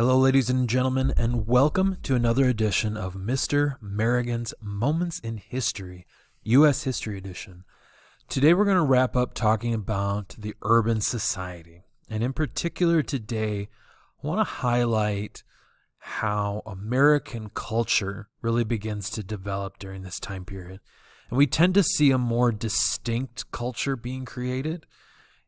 Hello, ladies and gentlemen, and welcome to another edition of Mr. Merrigan's Moments in History, U.S. History Edition. Today we're going to wrap up talking about the urban society. And in particular today, I want to highlight how American culture really begins to develop during this time period. And we tend to see a more distinct culture being created,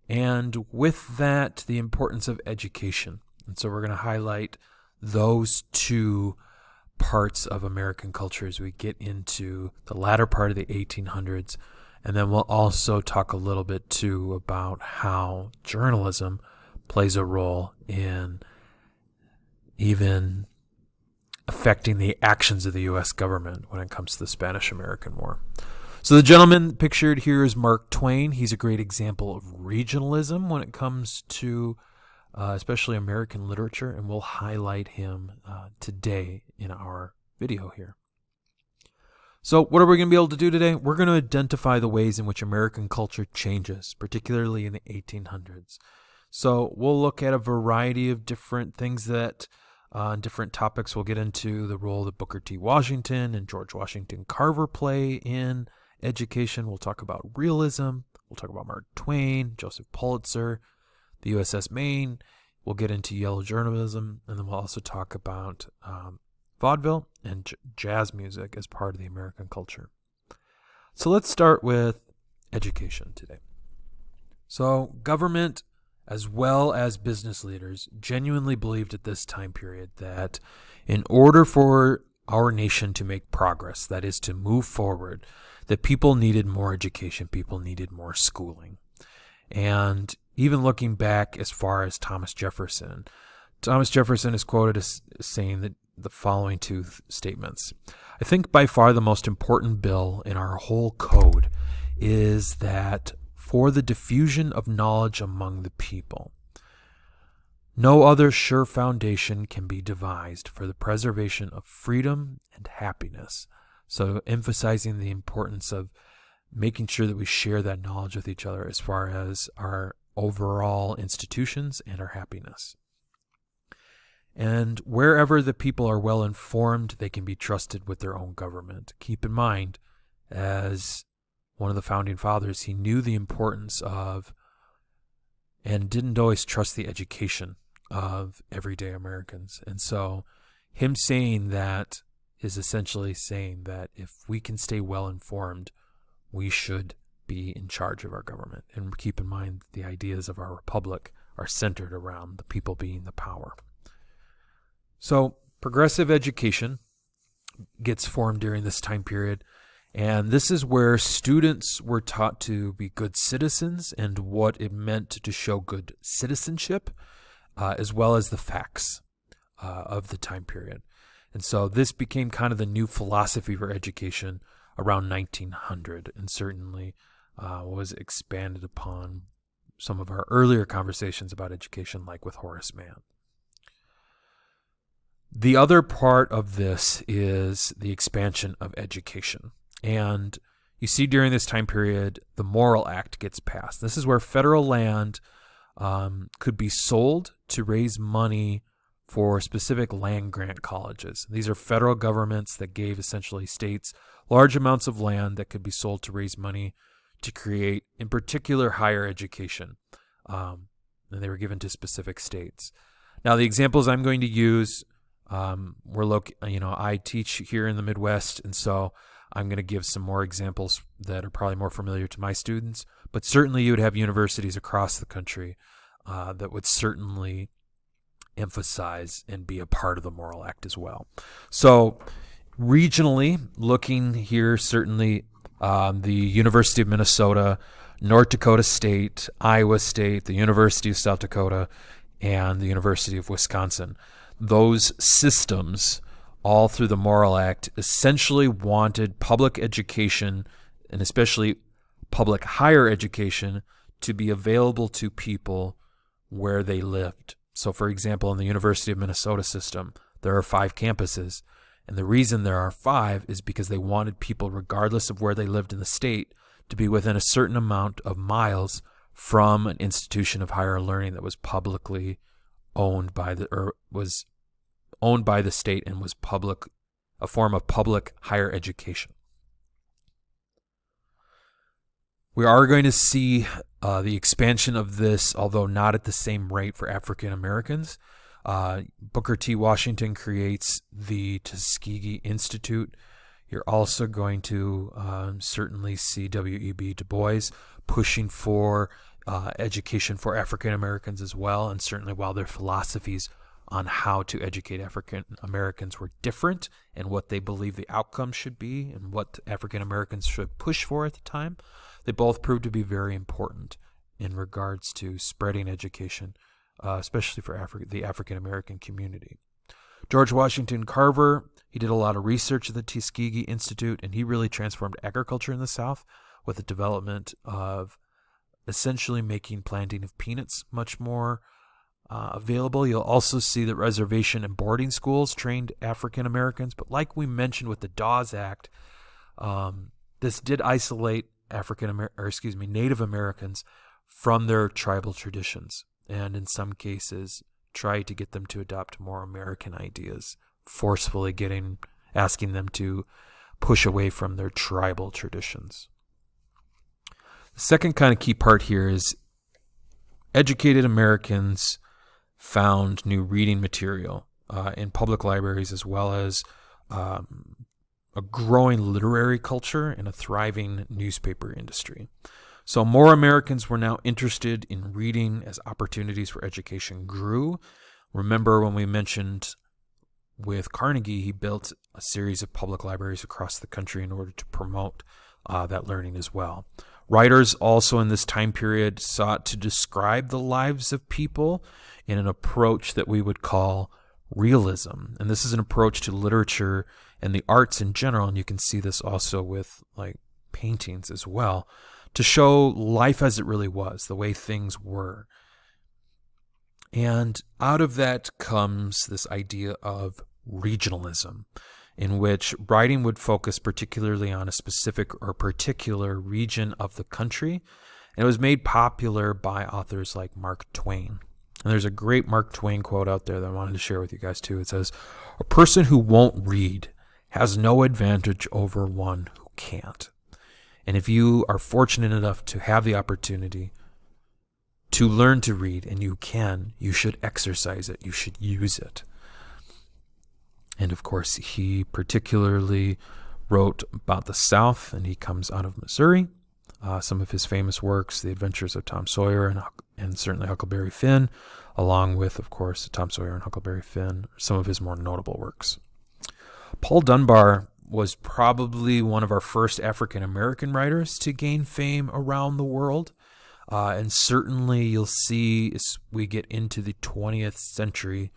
and with that, the importance of education. And so we're going to highlight those two parts of American culture as we get into the latter part of the 1800s. And then we'll also talk a little bit too about how journalism plays a role in even affecting the actions of the U.S. government when it comes to the Spanish-American War. So the gentleman pictured here is Mark Twain. He's a great example of regionalism when it comes to especially American literature, and we'll highlight him today in our video here. So what are we going to be able to do today? We're going to identify the ways in which American culture changes, particularly in the 1800s. So we'll look at a variety of different things that, different topics. We'll get into the role that Booker T. Washington and George Washington Carver play in education. We'll talk about realism. We'll talk about Mark Twain, Joseph Pulitzer, the USS Maine. We'll get into yellow journalism, and then we'll also talk about vaudeville and jazz music as part of the American culture. So let's start with education today. So government as well as business leaders genuinely believed at this time period that in order for our nation to make progress, that is to move forward, that people needed more education, people needed more schooling. And even looking back as far as Thomas Jefferson is quoted as saying that the following two statements. I think by far the most important bill in our whole code is that for the diffusion of knowledge among the people, no other sure foundation can be devised for the preservation of freedom and happiness. So emphasizing the importance of making sure that we share that knowledge with each other as far as our overall institutions and our happiness. And wherever the people are well informed, they can be trusted with their own government. Keep in mind, as one of the founding fathers, he knew the importance of and didn't always trust the education of everyday Americans. And so him saying that is essentially saying that if we can stay well informed, we should be in charge of our government. And keep in mind, the ideas of our republic are centered around the people being the power. So progressive education gets formed during this time period. And this is where students were taught to be good citizens and what it meant to show good citizenship, as well as the facts of the time period. And so this became kind of the new philosophy for education around 1900, and certainly was expanded upon some of our earlier conversations about education, like with Horace Mann. The other part of this is the expansion of education. And you see during this time period, the Morrill Act gets passed. This is where federal land could be sold to raise money for specific land grant colleges. These are federal governments that gave essentially states large amounts of land that could be sold to raise money to create, in particular, higher education. And they were given to specific states. Now, the examples I'm going to use, I teach here in the Midwest, and so I'm going to give some more examples that are probably more familiar to my students. But certainly, you would have universities across the country that would certainly emphasize and be a part of the Morrill Act as well. So regionally, looking here, certainly the University of Minnesota, North Dakota State, Iowa State, the University of South Dakota, and the University of Wisconsin. Those systems, all through the Morrill Act, essentially wanted public education, and especially public higher education, to be available to people where they lived. So, for example, in the University of Minnesota system, there are 5 campuses. And the reason there are 5 is because they wanted people, regardless of where they lived in the state, to be within a certain amount of miles from an institution of higher learning that was publicly owned by was owned by the state and was a form of public higher education. We are going to see the expansion of this, although not at the same rate for African Americans. Booker T. Washington creates the Tuskegee Institute. You're also going to certainly see W.E.B. Du Bois pushing for education for African Americans as well, and certainly while their philosophies on how to educate African Americans were different and what they believe the outcome should be and what African Americans should push for at the time, they both proved to be very important in regards to spreading education, especially for the African American community. George Washington Carver, he did a lot of research at the Tuskegee Institute, and he really transformed agriculture in the South with the development of essentially making planting of peanuts much more available. You'll also see that reservation and boarding schools trained African Americans, but like we mentioned with the Dawes Act, this did isolate Native Americans from their tribal traditions, and in some cases try to get them to adopt more American ideas, forcefully asking them to push away from their tribal traditions. The second kind of key part here is educated Americans found new reading material in public libraries, as well as a growing literary culture and a thriving newspaper industry. So more Americans were now interested in reading as opportunities for education grew. Remember when we mentioned with Carnegie, he built a series of public libraries across the country in order to promote that learning as well. Writers also in this time period sought to describe the lives of people in an approach that we would call realism. And this is an approach to literature and the arts in general, and you can see this also with like paintings as well, to show life as it really was, the way things were. And out of that comes this idea of regionalism, in which writing would focus particularly on a specific or particular region of the country. And it was made popular by authors like Mark Twain. And there's a great Mark Twain quote out there that I wanted to share with you guys too. It says, "A person who won't read has no advantage over one who can't." And if you are fortunate enough to have the opportunity to learn to read, and you can, you should exercise it. You should use it. And of course, he particularly wrote about the South, and he comes out of Missouri. Some of his famous works, The Adventures of Tom Sawyer and certainly Huckleberry Finn, along with, of course, Tom Sawyer and Huckleberry Finn, some of his more notable works. Paul Dunbar was probably one of our first African-American writers to gain fame around the world. And certainly you'll see as we get into the 20th century,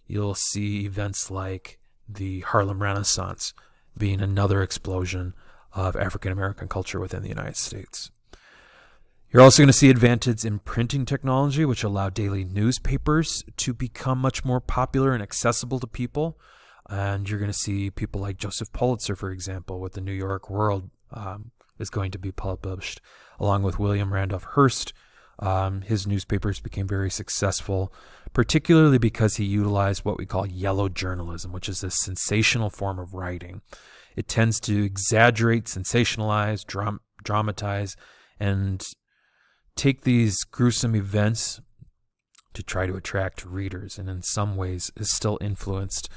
you'll see events like the Harlem Renaissance being another explosion of African-American culture within the United States. You're also going to see advances in printing technology, which allow daily newspapers to become much more popular and accessible to people. And you're going to see people like Joseph Pulitzer, for example, with the New York World is going to be published, along with William Randolph Hearst. His newspapers became very successful, particularly because he utilized what we call yellow journalism, which is a sensational form of writing. It tends to exaggerate, sensationalize, dramatize, and take these gruesome events to try to attract readers, and in some ways has still influenced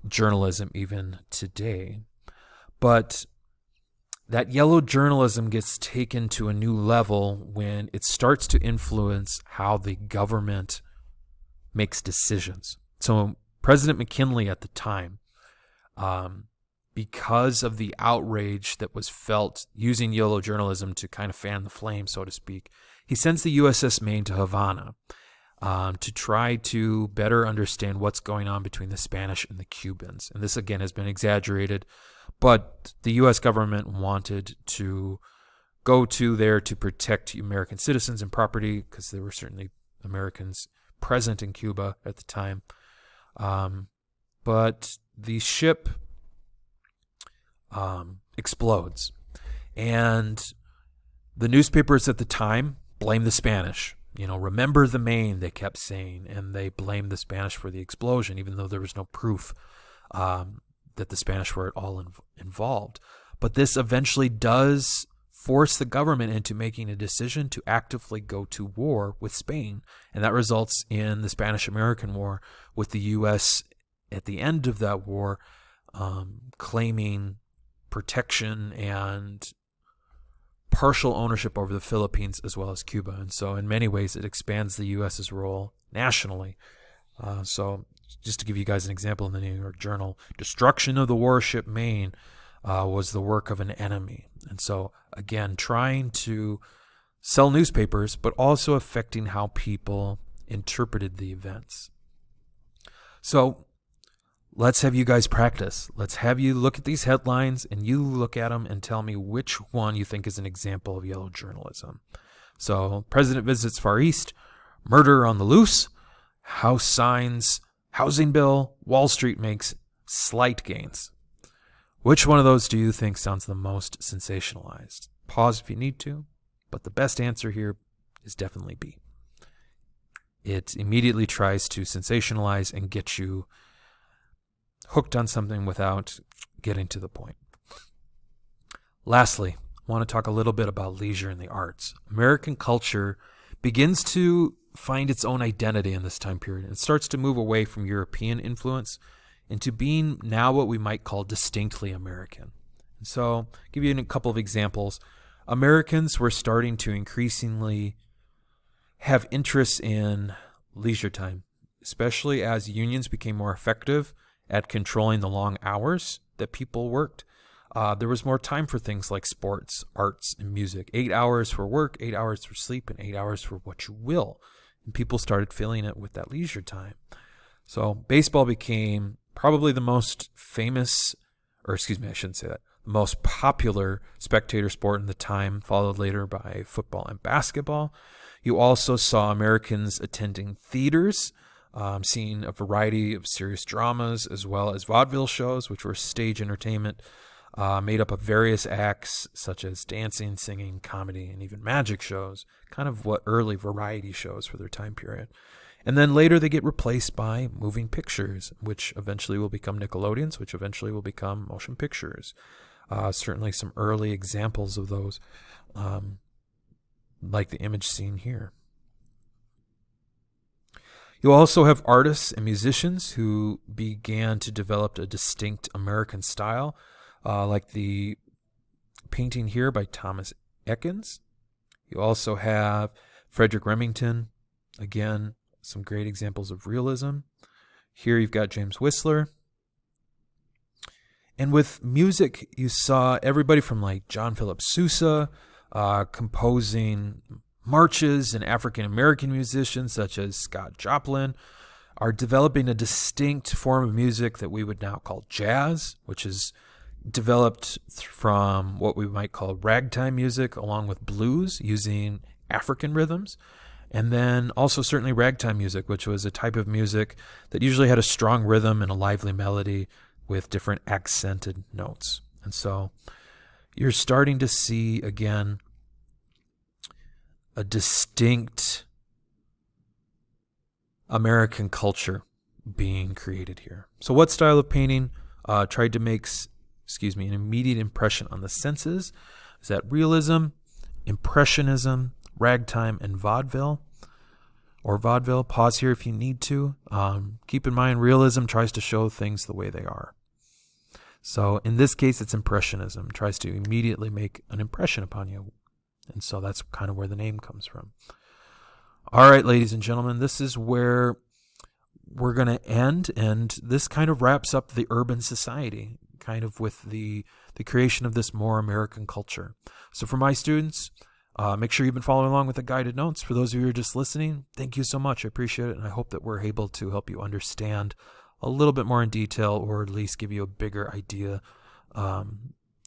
journalism even today. But that yellow journalism gets taken to a new level when it starts to influence how the government makes decisions. So President McKinley at the time, because of the outrage that was felt using yellow journalism to kind of fan the flame, so to speak, he sends the USS Maine to Havana to try to better understand what's going on between the Spanish and the Cubans. And this, again, has been exaggerated, but the U.S. government wanted to go to there to protect American citizens and property, because there were certainly Americans present in Cuba at the time. But the ship explodes, and the newspapers at the time blame the Spanish Remember the Maine, they kept saying, and they blamed the Spanish for the explosion, even though there was no proof that the Spanish were at all involved. But this eventually does force the government into making a decision to actively go to war with Spain, and that results in the Spanish-American War, with the U.S. at the end of that war claiming protection and partial ownership over the Philippines as well as Cuba. And so in many ways it expands the U.S.'s role nationally. So just to give you guys an example, in the New York Journal, destruction of the warship Maine was the work of an enemy. And so again, trying to sell newspapers, but also affecting how people interpreted the events. So let's have you guys practice. Let's have you look at these headlines and you look at them and tell me which one you think is an example of yellow journalism. So, President visits Far East, murder on the loose, house signs, housing bill, Wall Street makes slight gains. Which one of those do you think sounds the most sensationalized? Pause if you need to, but the best answer here is definitely B. It immediately tries to sensationalize and get you hooked on something without getting to the point. Lastly, I want to talk a little bit about leisure and the arts. American culture begins to find its own identity in this time period. It starts to move away from European influence into being now what we might call distinctly American. And so, I'll give you a couple of examples. Americans were starting to increasingly have interest in leisure time, especially as unions became more effective at controlling the long hours that people worked. There was more time for things like sports, arts, and music. 8 hours for work, 8 hours for sleep, and 8 hours for what you will. And people started filling it with that leisure time. So baseball became probably the most famous, or excuse me, I shouldn't say that, the most popular spectator sport in the time, followed later by football and basketball. You also saw Americans attending theaters, seeing a variety of serious dramas as well as vaudeville shows, which were stage entertainment made up of various acts such as dancing, singing, comedy, and even magic shows, kind of what early variety shows for their time period. And then later they get replaced by moving pictures, which eventually will become Nickelodeons, which eventually will become motion pictures. Certainly some early examples of those, like the image seen here. You also have artists and musicians who began to develop a distinct American style, like the painting here by Thomas Eakins. You also have Frederick Remington, again, some great examples of realism. Here you've got James Whistler. And with music, you saw everybody from like John Philip Sousa composing marches, and African-American musicians such as Scott Joplin are developing a distinct form of music that we would now call jazz, which is developed from what we might call ragtime music along with blues using African rhythms. And then also certainly ragtime music, which was a type of music that usually had a strong rhythm and a lively melody with different accented notes. And so you're starting to see, again, a distinct American culture being created here. So what style of painting tried to make, an immediate impression on the senses? Is that realism, impressionism, ragtime, and vaudeville? Or vaudeville? Pause here if you need to. Keep in mind, realism tries to show things the way they are. So in this case, it's impressionism. It tries to immediately make an impression upon you. And so that's kind of where the name comes from. All right, ladies and gentlemen, this is where we're going to end. And this kind of wraps up the urban society, kind of with the creation of this more American culture. So for my students, make sure you've been following along with the guided notes. For those of you who are just listening, thank you so much. I appreciate it. And I hope that we're able to help you understand a little bit more in detail, or at least give you a bigger idea of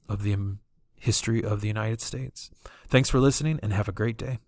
the history of the United States. Thanks for listening, and have a great day.